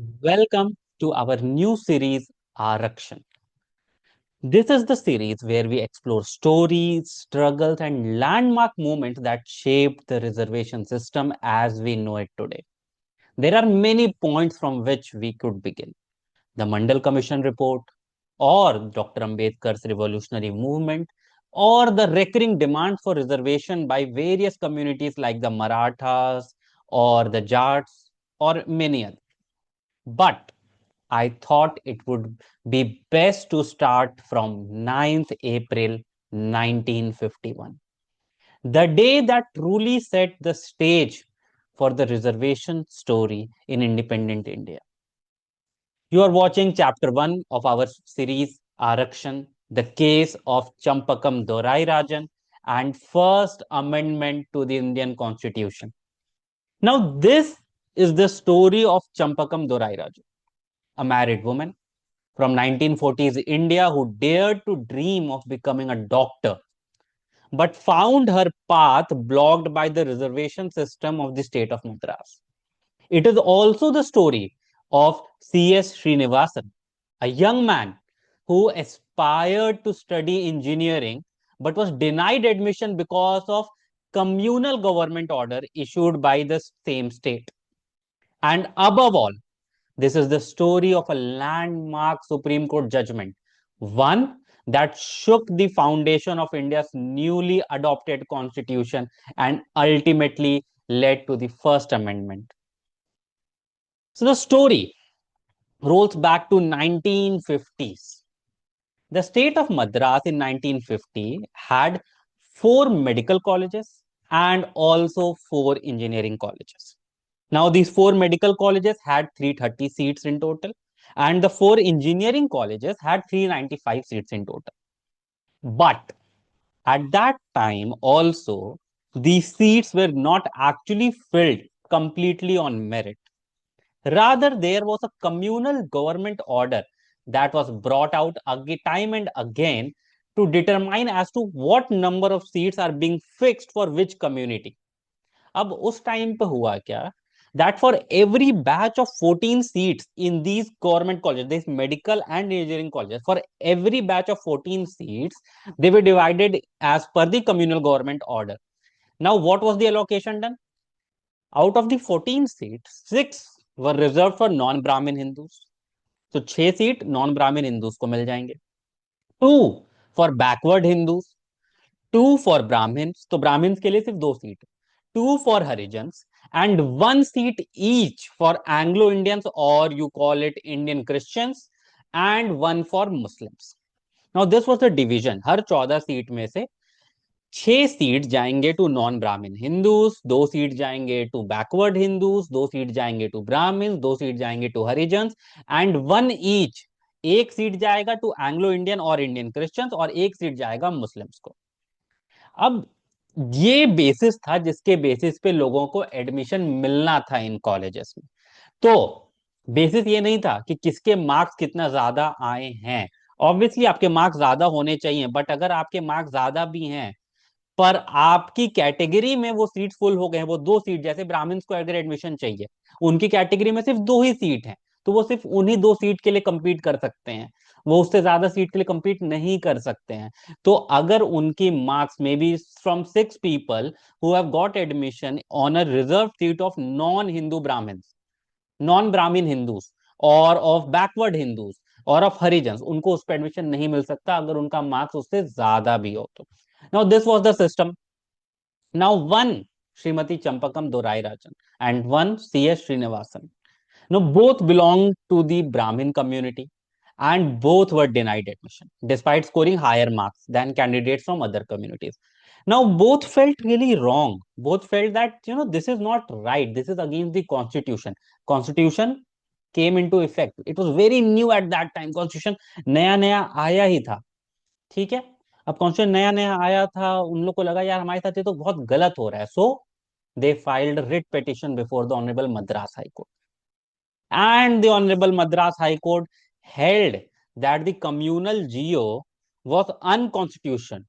Welcome to our new series, Aarakshan. This is the series where we explore stories, struggles, and landmark moments that shaped the reservation system as we know it today. There are many points from which we could begin. The Mandal Commission report, or Dr. Ambedkar's revolutionary movement, or the recurring demands for reservation by various communities like the Marathas or the Jats or many others. But I thought it would be best to start from 9th April 1951, the day that truly set the stage for the reservation story in independent India. You are watching chapter 1 of our series Aarakshan, the case of Champakam Dorairajan and first amendment to the Indian Constitution. Now, this is the story of Champakam Dorairajan, a married woman from 1940s India who dared to dream of becoming a doctor but found her path blocked by the reservation system of the state of Madras. It is also the story of C.S. Srinivasan, a young man who aspired to study engineering but was denied admission because of communal government order issued by the same state. And above all, this is the story of a landmark Supreme Court judgment, one that shook the foundation of India's newly adopted constitution and ultimately led to the First Amendment. So the story rolls back to 1950s. The state of Madras in 1950 had four medical colleges and also four engineering colleges. Now, these four medical colleges had 330 seats in total, and the four engineering colleges had 395 seats in total. But at that time, also, these seats were not actually filled completely on merit. Rather, there was a communal government order that was brought out time and again to determine as to what number of seats are being fixed for which community. अब उस time पे हुआ क्या that for every batch of 14 seats in these government colleges, these medical and engineering colleges, for every batch of 14 seats, they were divided as per the communal government order. Now, what was the allocation done? Out of the 14 seats, 6 were reserved for non-Brahmin Hindus. So, 6 seat non-Brahmin Hindus को मिल जाएंगे. 2 for backward Hindus, 2 for Brahmins. तो Brahmins के लिए सिर्फ 2 seat. 2 for Harijans, and 1 seat each for Anglo-Indians, or you call it Indian Christians, and 1 for Muslims. Now, this was the division. Her 14 seat में से 6 seat जाएंगे to non ब्राह्मण Hindus, 2 seat जाएंगे to backward Hindus, 2 seat जाएंगे to ब्राह्मण, 2 seat जाएंगे to Harijans, and 1 each, एक seat जाएगा टू एंग्लो इंडियन और इंडियन क्रिश्चियंस, और एक सीट जाएगा मुस्लिम्स को. अब ये बेसिस था जिसके बेसिस पे लोगों को एडमिशन मिलना था इन कॉलेजेस में. तो बेसिस ये नहीं था कि किसके मार्क्स कितना ज्यादा आए हैं. ऑब्वियसली आपके मार्क्स ज्यादा होने चाहिए, बट अगर आपके मार्क्स ज्यादा भी हैं पर आपकी कैटेगरी में वो सीट फुल हो गए हैं, वो 2 सीट, जैसे ब्राह्मण्स को अगर एडमिशन चाहिए, उनकी कैटेगरी में सिर्फ 2 ही सीट हैं, तो वो सिर्फ उन्हीं 2 सीट के लिए कंपीट कर सकते हैं, वो उससे ज्यादा सीट के लिए कंपीट नहीं कर सकते हैं. तो अगर उनकी marks may be from 6 people who have got admission on a reserve seat of non Hindu Brahmins, non Brahmin Hindus, और ऑफ बैकवर्ड हिंदूज, और ऑफ हरिजन्स, उनको उस पर एडमिशन नहीं मिल सकता अगर उनका मार्क्स उससे ज्यादा भी हो तो. Now, this was the system. Now, one Srimati Champakam Dorairajan and one C.S. Srinivasan. Now, both belonged to the Brahmin community and both were denied admission despite scoring higher marks than candidates from other communities. Now, both felt really wrong. Both felt that, this is not right. This is against the constitution. Constitution came into effect. It was very new at that time. Constitution नया नया आया ही था. ठीक है. अब constitution नया नया आया था, उन लोग को लगा यार हमारे साथ ये तो बहुत गलत हो रहा है. So they filed writ petition before the honourable Madras High Court, and the honourable Madras High Court held that the communal geo was unconstitutional,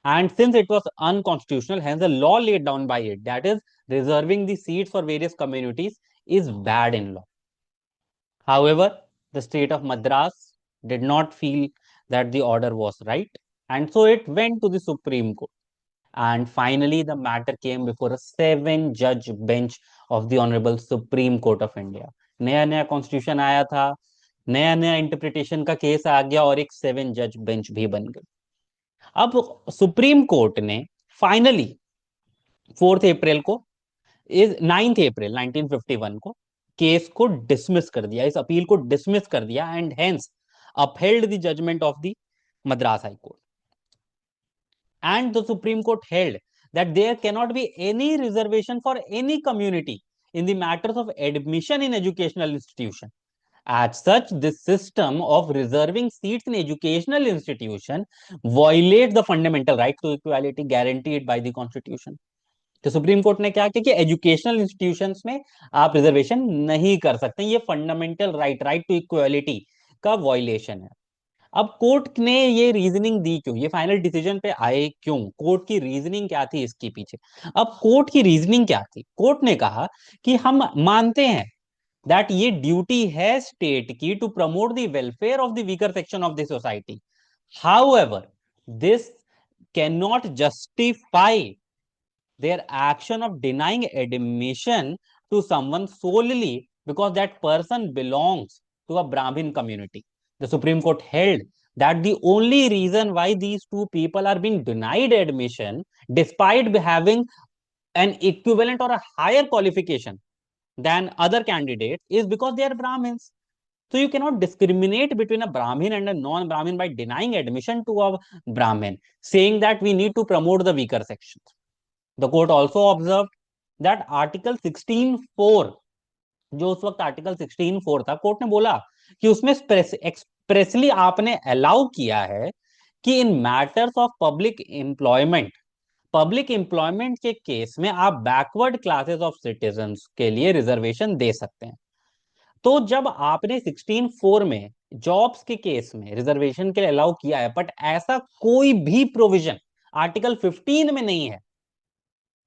and since it was unconstitutional, hence the law laid down by it, that is reserving the seats for various communities, is bad in law. However, the state of Madras did not feel that the order was right, and so it went to the Supreme Court. And finally, the matter came before a 7 judge bench of the Honorable Supreme Court of India. नया नया constitution आया था, नया नया interpretation का case आ गया और एक 7 जज बेंच भी बन गई। अब सुप्रीम कोर्ट ने फाइनली 4 अप्रैल को, इस 9 अप्रैल 1951 को केस को डिसमिस कर दिया, इस अपील को डिसमिस कर दिया, and hence upheld the judgment of the Madras High Court. And the Supreme Court held that there cannot be any reservation for any community in the matters of admission in educational institution. As such, this system of reserving seats in educational institution violates the fundamental right to equality guaranteed by the Constitution. तो supreme court ने क्या किया कि educational institutions में आप reservation नहीं कर सकते, ये फंडामेंटल राइट टू इक्वालिटी का वॉयलेशन है। अब कोर्ट ने ये रीजनिंग दी क्यों, ये फाइनल डिसीजन पे आए क्यों, कोर्ट की रीजनिंग क्या थी इसके पीछे? अब कोर्ट की रीजनिंग क्या थी? कोर्ट ने कहा कि हम मानते हैं दैट ये ड्यूटी है स्टेट की to promote the welfare of the weaker section of the society, however this can not justify their action of denying admission to someone solely because that person belongs to a Brahmin community. The Supreme Court held that the only reason why these two people are being denied admission, despite having an equivalent or a higher qualification than other candidates, is because they are Brahmins. So you cannot discriminate between a Brahmin and a non-Brahmin by denying admission to a Brahmin, saying that we need to promote the weaker sections. The court also observed that Article 16(4), जो उस वक्त article 16(4) था, court ने बोला कि उसमें expressly आपने allow किया है कि इन मैटर्स ऑफ पब्लिक एम्प्लॉयमेंट के केस में आप बैकवर्ड क्लासेस ऑफ सिटीजन्स के लिए रिजर्वेशन दे सकते हैं। तो जब आपने 16(4) में जॉब्स के केस में रिजर्वेशन के लिए अलाउ किया है, बट ऐसा कोई भी प्रोविजन आर्टिकल 15 में नहीं है।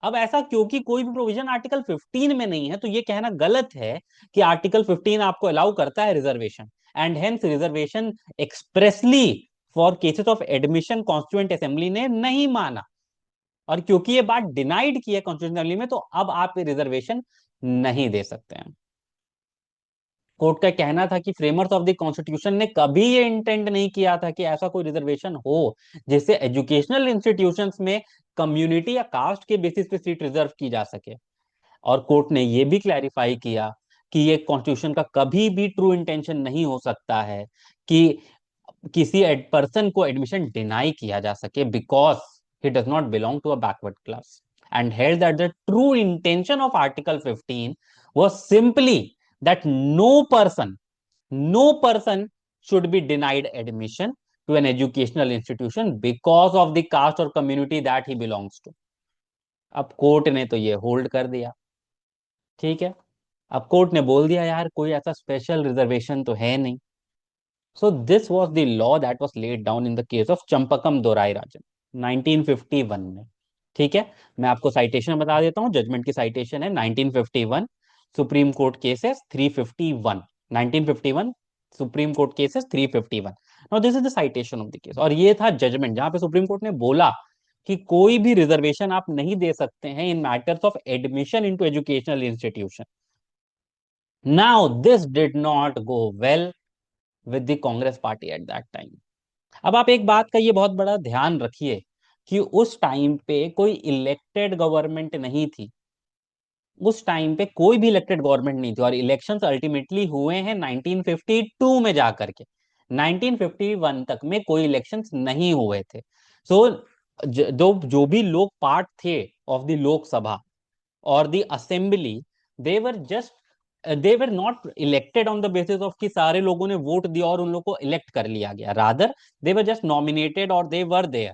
अब ऐसा क्योंकि कोई भी प्रोविजन आर्टिकल 15 में नहीं है, तो ये कहना गलत है कि आर्टिकल 15 आपको अलाउ करता है reservation, and hence reservation expressly for cases of admission constituent assembly ने नहीं माना, और क्योंकि ये बात डिनाइड की है कॉन्स्टिट्यूएंट असेंबली में, तो अब आप रिजर्वेशन नहीं दे सकते हैं। कोर्ट का कहना था कि फ्रेमर्स ऑफ द कॉन्स्टिट्यूशन ने कभी ये इंटेंट नहीं किया था कि ऐसा कोई रिजर्वेशन हो जिससे एजुकेशनल इंस्टीट्यूशंस में कम्युनिटी या कास्ट के बेसिस पे सीट रिजर्व की जा सके। और कोर्ट ने यह भी क्लैरिफाई किया कि ये कॉन्स्टिट्यूशन का कभी भी ट्रू इंटेंशन नहीं हो सकता है कि किसी पर्सन को एडमिशन डिनाई किया जा सके because he does not belong to a backward class, and held that the true intention of Article 15 was simply that no person should be denied admission to an educational institution because of the caste or community that he belongs to. अब court ने तो ये hold कर दिया, ठीक है। अब court ने बोल दिया यार कोई ऐसा स्पेशल रिजर्वेशन तो है नहीं। So this was the law that was laid down in the case of Champakam Dorairajan 1951 में, ठीक है। मैं आपको साइटेशन बता देता हूँ, जजमेंट की साइटेशन है 1951 supreme court cases 351, 1951 supreme court cases 351। Now this is the citation of the case, और ये था जजमेंट जहां पे सुप्रीम कोर्ट ने बोला कि कोई भी रिजर्वेशन आप नहीं दे सकते हैं in matters of admission into educational institution. Now this did not go well with the Congress party at that time. अब आप एक बात का ये बहुत बड़ा ध्यान रखिए कि उस टाइम पे कोई इलेक्टेड गवर्नमेंट नहीं थी, उस टाइम पे कोई भी इलेक्टेड गवर्नमेंट नहीं थी, और इलेक्शंस अल्टीमेटली हुए हैं 1952 में जाकर के, 1951 तक में कोई इलेक्शंस नहीं हुए थे। सो जो भी लोग पार्ट थे ऑफ द लोकसभा और the assembly, they were just they were not elected on the basis of कि सारे लोगों ने वोट दिया और उन लोगों को इलेक्ट कर लिया गया, rather they were just nominated और they were there.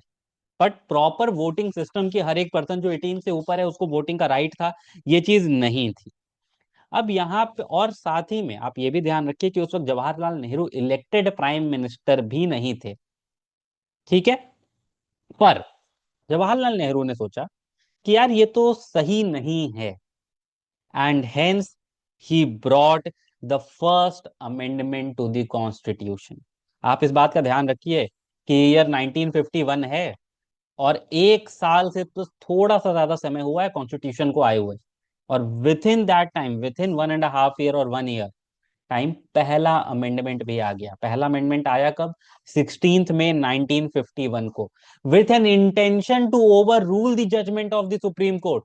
But proper voting system की हर एक पर्सन जो 18 से ऊपर है उसको वोटिंग का राइट था, ये चीज नहीं थी। अब यहाँ पे और साथ ही में आप ये भी ध्यान रखिए कि उस वक्त Jawaharlal Nehru elected prime minister भी नहीं थे, ठीक है। पर जवाहरलाल नेहरू ने सोचा कि यार ये तो सही नहीं है, and hence he brought the first amendment to the constitution. आप इस बात का ध्यान रखिए कि ईयर 1951 है, और एक साल से तो थोड़ा सा ज्यादा समय हुआ है कॉन्स्टिट्यूशन को आए हुए, और with in that time, with in 1.5 year और 1 ईयर टाइम, पहला अमेंडमेंट भी आ गया। पहला अमेंडमेंट आया कब? 16 मई 1951 को, with an intention to overrule the judgment of the Supreme Court.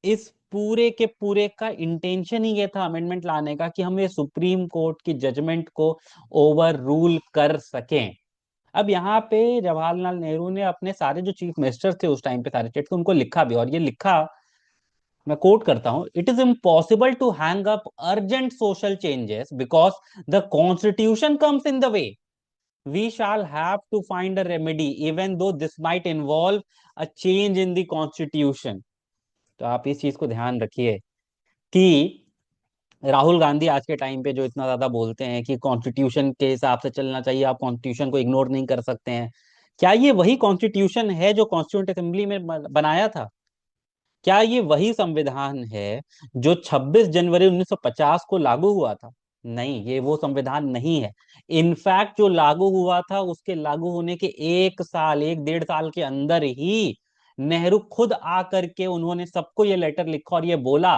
इस पूरे के पूरे का इंटेंशन ही ये था अमेंडमेंट लाने का, कि हम ये सुप्रीम कोर्ट की जजमेंट को ओवर रूल कर सकें। अब यहाँ पे जवाहरलाल नेहरू ने अपने सारे जो चीफ मिनिस्टर थे उस टाइम पे, सारे स्टेट को, उनको लिखा भी, और ये लिखा, मैं कोट करता हूं, it is impossible to hang up urgent social changes because the constitution comes in the way, we shall have to find a remedy even though this might involve a change in the constitution. तो आप इस चीज को ध्यान रखिए कि राहुल गांधी आज के टाइम पे जो इतना ज्यादा बोलते हैं कि कॉन्स्टिट्यूशन के हिसाब से चलना चाहिए, आप कॉन्स्टिट्यूशन को इग्नोर नहीं कर सकते हैं, क्या ये वही कॉन्स्टिट्यूशन है जो कॉन्स्टिट्यूंट असेंबली में बनाया था? क्या ये वही संविधान है जो 26 जनवरी 1950 को लागू हुआ था? नहीं, ये वो संविधान नहीं है। इनफैक्ट जो लागू हुआ था, उसके लागू होने के एक साल, एक 1.5 साल के अंदर ही नेहरू खुद आकर के उन्होंने सबको ये लेटर लिखा और ये बोला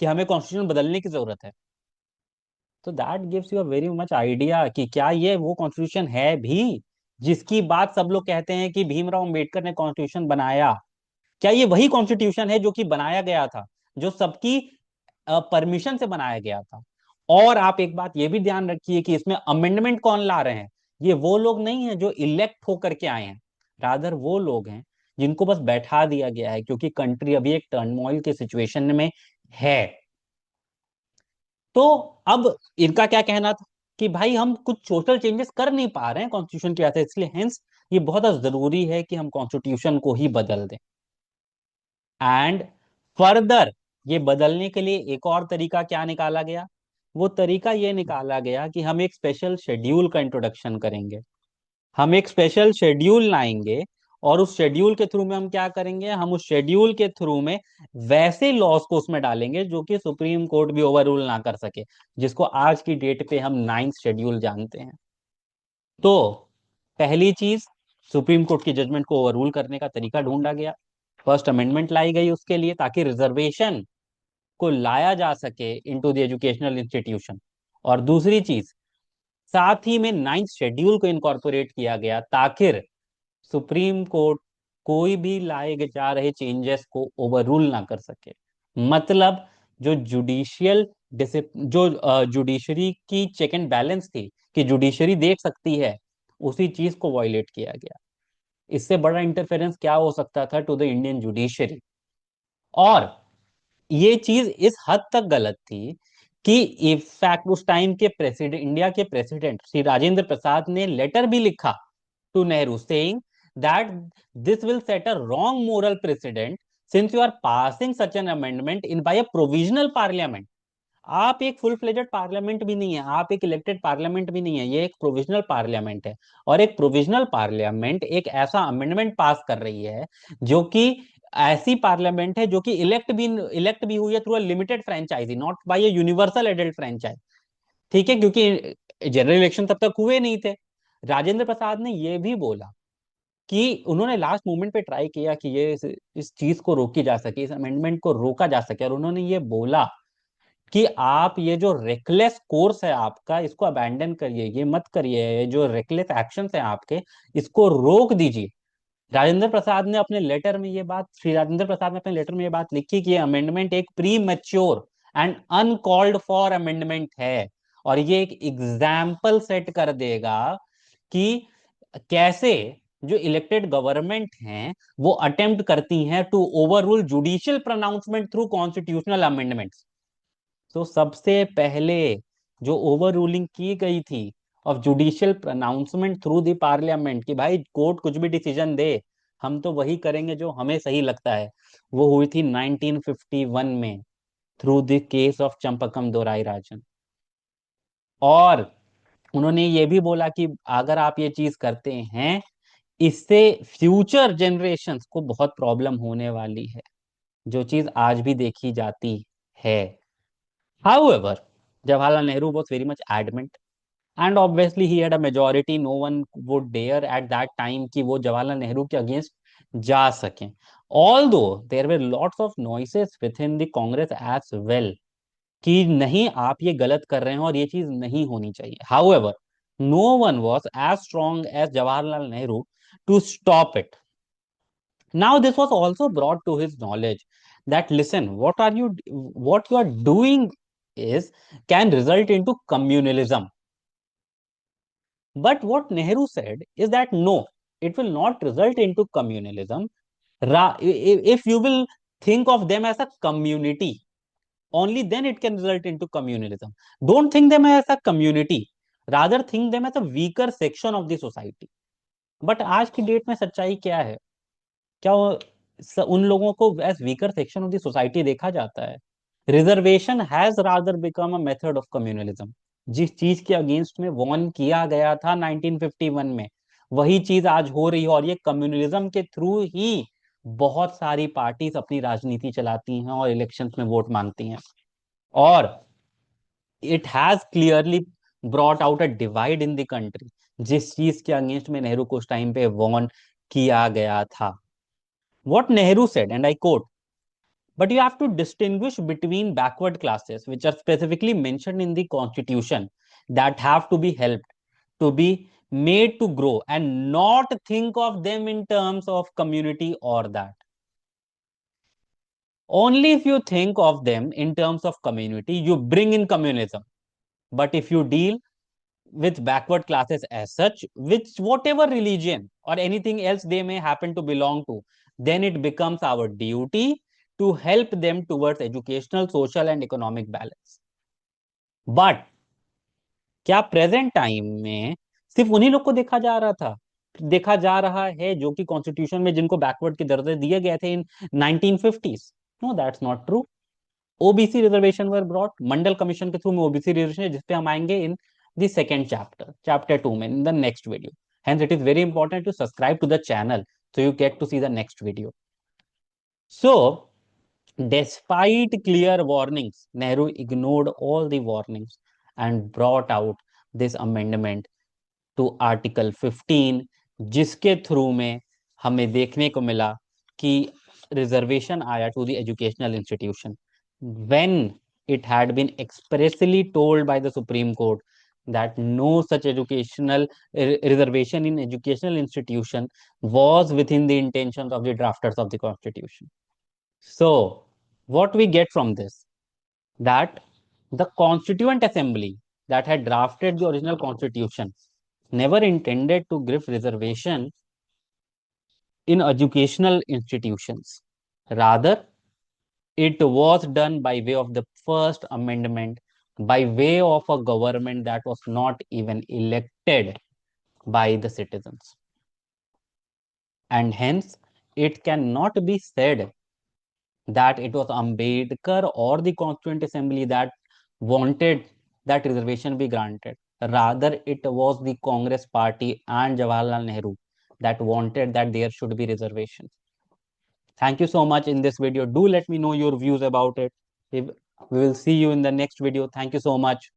कि हमें कॉन्स्टिट्यूशन बदलने की जरूरत है। तो that gives you a very much idea कि क्या ये वो कॉन्स्टिट्यूशन है भी जिसकी बात सब लोग कहते हैं कि भीमराव अंबेडकर ने कॉन्स्टिट्यूशन बनाया? क्या ये वही कॉन्स्टिट्यूशन है जो कि बनाया गया था, जो सबकी परमिशन से बनाया गया था? और आप एक बात ये भी ध्यान रखिए कि इसमें अमेंडमेंट कौन ला रहे हैं? ये वो लोग नहीं है जो इलेक्ट होकर के आए हैं, रादर वो लोग हैं जिनको बस बैठा दिया गया है, क्योंकि कंट्री अभी एक टर्मोइल के सिचुएशन में है। तो अब इनका क्या कहना था कि भाई हम कुछ सोशल चेंजेस कर नहीं पा रहे हैं कॉन्स्टिट्यूशन की वजह से, इसलिए हेंस ये बहुत जरूरी है कि हम कॉन्स्टिट्यूशन को ही बदल दें। एंड फर्दर ये बदलने के लिए एक और तरीका क्या निकाला गया? वो तरीका ये निकाला गया कि हम एक स्पेशल शेड्यूल का इंट्रोडक्शन करेंगे, हम एक स्पेशल शेड्यूल लाएंगे, और उस शेड्यूल के थ्रू में हम क्या करेंगे, हम उस शेड्यूल के थ्रू में वैसे लॉज को उसमें डालेंगे जो कि सुप्रीम कोर्ट भी ओवर रूल ना कर सके, जिसको आज की डेट पे हम 9th शेड्यूल जानते हैं। तो पहली चीज, सुप्रीम कोर्ट की जजमेंट को ओवर रूल करने का तरीका ढूंढा गया, फर्स्ट अमेंडमेंट लाई गई उसके लिए, ताकि रिजर्वेशन को लाया जा सके इनटू द एजुकेशनल इंस्टीट्यूशन। और दूसरी चीज, साथ ही में 9th शेड्यूल को इनकॉर्पोरेट किया गया, ताकि सुप्रीम कोर्ट कोई भी लाए जा रहे चेंजेस को ओवर रूल ना कर सके। मतलब जो जुडिशियल जो जुडिशरी की चेक एंड बैलेंस थी, कि जुडिशरी देख सकती है, उसी चीज को वायलेट किया गया। इससे बड़ा इंटरफेरेंस क्या हो सकता था टू द इंडियन जुडिशरी? और ये चीज इस हद तक गलत थी कि इनफैक्ट उस टाइम के प्रेसिडेंट, इंडिया के प्रेसिडेंट श्री राजेंद्र प्रसाद ने लेटर भी लिखा to Nehru saying that this will set a wrong moral precedent since you are passing such an amendment in by a provisional parliament. आप एक फुल फ्लेजेड पार्लियामेंट भी नहीं है, आप एक इलेक्टेड पार्लियामेंट भी नहीं है, ये एक प्रोविजनल पार्लियामेंट है। और एक प्रोविजनल पार्लियामेंट एक ऐसा अमेंडमेंट पास कर रही है जो कि ऐसी पार्लियामेंट है जो कि इलेक्ट भी हुई है through a limited franchise, not by a universal adult franchise. ठीक है, क्योंकि जनरल इलेक्शन तब तक हुए नहीं थे। राजेंद्र प्रसाद ने यह भी बोला कि उन्होंने लास्ट मोमेंट पे ट्राई किया कि ये इस चीज को रोकी जा सके, इस अमेंडमेंट को रोका जा सके, और उन्होंने ये बोला कि आप ये जो रेकलेस कोर्स है आपका, इसको अबैंडन करिए, ये मत करिए, ये जो रेकलेस एक्शंस हैं आपके, इसको रोक दीजिए। राजेंद्र प्रसाद ने अपने लेटर में ये बात, श्री राजेंद्र प्रसाद ने अपने लेटर में ये बात लिखी कि ये अमेंडमेंट एक pre mature and uncalled for amendment है, और ये एक एग्जाम्पल सेट कर देगा कि कैसे जो इलेक्टेड गवर्नमेंट हैं वो अटेम्प्ट करती हैं to overrule judicial pronouncement through constitutional amendments. तो सबसे पहले जो ओवर रूलिंग की गई थी of judicial pronouncement through the parliament, कि भाई कोर्ट कुछ भी डिसीजन दे, हम तो वही करेंगे जो हमें सही लगता है, वो हुई थी 1951 में through the case of Champakam Dorairajan. और उन्होंने ये भी बोला कि अगर आप ये चीज करते हैं, इससे फ्यूचर जनरेशन्स को बहुत प्रॉब्लम होने वाली है, जो चीज आज भी देखी जाती है। However, Jawaharlal Nehru was very much adamant, and obviously he had a majority. No one would dare at that time कि वो जवाहरलाल नेहरू के अगेंस्ट जा सकें. Although there were lots of noises within the Congress as well कि नहीं आप ये गलत कर रहे हैं और ये चीज नहीं होनी चाहिए. However, no one was as strong as Jawaharlal Nehru to stop it. Now this was also brought to his knowledge that listen, what you are doing is can result into communalism. But what Nehru said is that no, it will not result into communalism. If you will think of them as a community, only then it can result into communalism. Don't think them as a community, rather think them as a weaker section of the society. But आज की date में सच्चाई क्या है? क्या उन लोगों को as weaker section of the society देखा जाता है? Reservation has rather become a method of communalism. जिस चीज के अगेंस्ट में वॉर्न किया गया था 1951 में, वही चीज आज हो रही है, और ये कम्युनलिज्म के थ्रू ही बहुत सारी पार्टीज अपनी राजनीति चलाती हैं और इलेक्शंस में वोट मांगती हैं. और it has clearly brought out a divide in the country, जिस चीज के अगेंस्ट में नेहरू को उस टाइम पे वॉर्न किया गया था. What Nehru said, and I quote, but you have to distinguish between backward classes, which are specifically mentioned in the constitution, that have to be helped, to be made to grow, and not think of them in terms of community or that. Only if you think of them in terms of community, you bring in communism. But if you deal with backward classes as such, which whatever religion or anything else they may happen to belong to, then it becomes our duty to help them towards educational, social and economic balance. But क्या present time में सिर्फ उन्हीं लोग को देखा जा रहा है जो कि कॉन्स्टिट्यूशन में जिनको बैकवर्ड के दर्जे दिए गए थे in 1950s? No, that's not true. OBC reservation were brought Mandal commission के थ्रू में. ओबीसी रिजर्वेशन जिसपे हम आएंगे इन द सेकेंड चैप्टर 2 में, in the next video. Hence, it is very important to subscribe to the channel so you get to see the next video. So, despite clear warnings, Nehru ignored all the warnings and brought out this amendment to Article 15, जिसके through में हमें देखने को मिला कि reservation आया to the educational institution when it had been expressly told by the Supreme Court that no such educational reservation in educational institution was within the intentions of the drafters of the constitution. So what we get from this, that the constituent assembly that had drafted the original constitution never intended to give reservation in educational institutions. Rather, it was done by way of the first amendment, by way of a government that was not even elected by the citizens. And hence, it cannot be said that it was Ambedkar or the Constituent Assembly that wanted that reservation be granted. Rather, it was the Congress party and Jawaharlal Nehru that wanted that there should be reservation. Thank you so much in this video. Do let me know your views about it. We will see you in the next video. Thank you so much.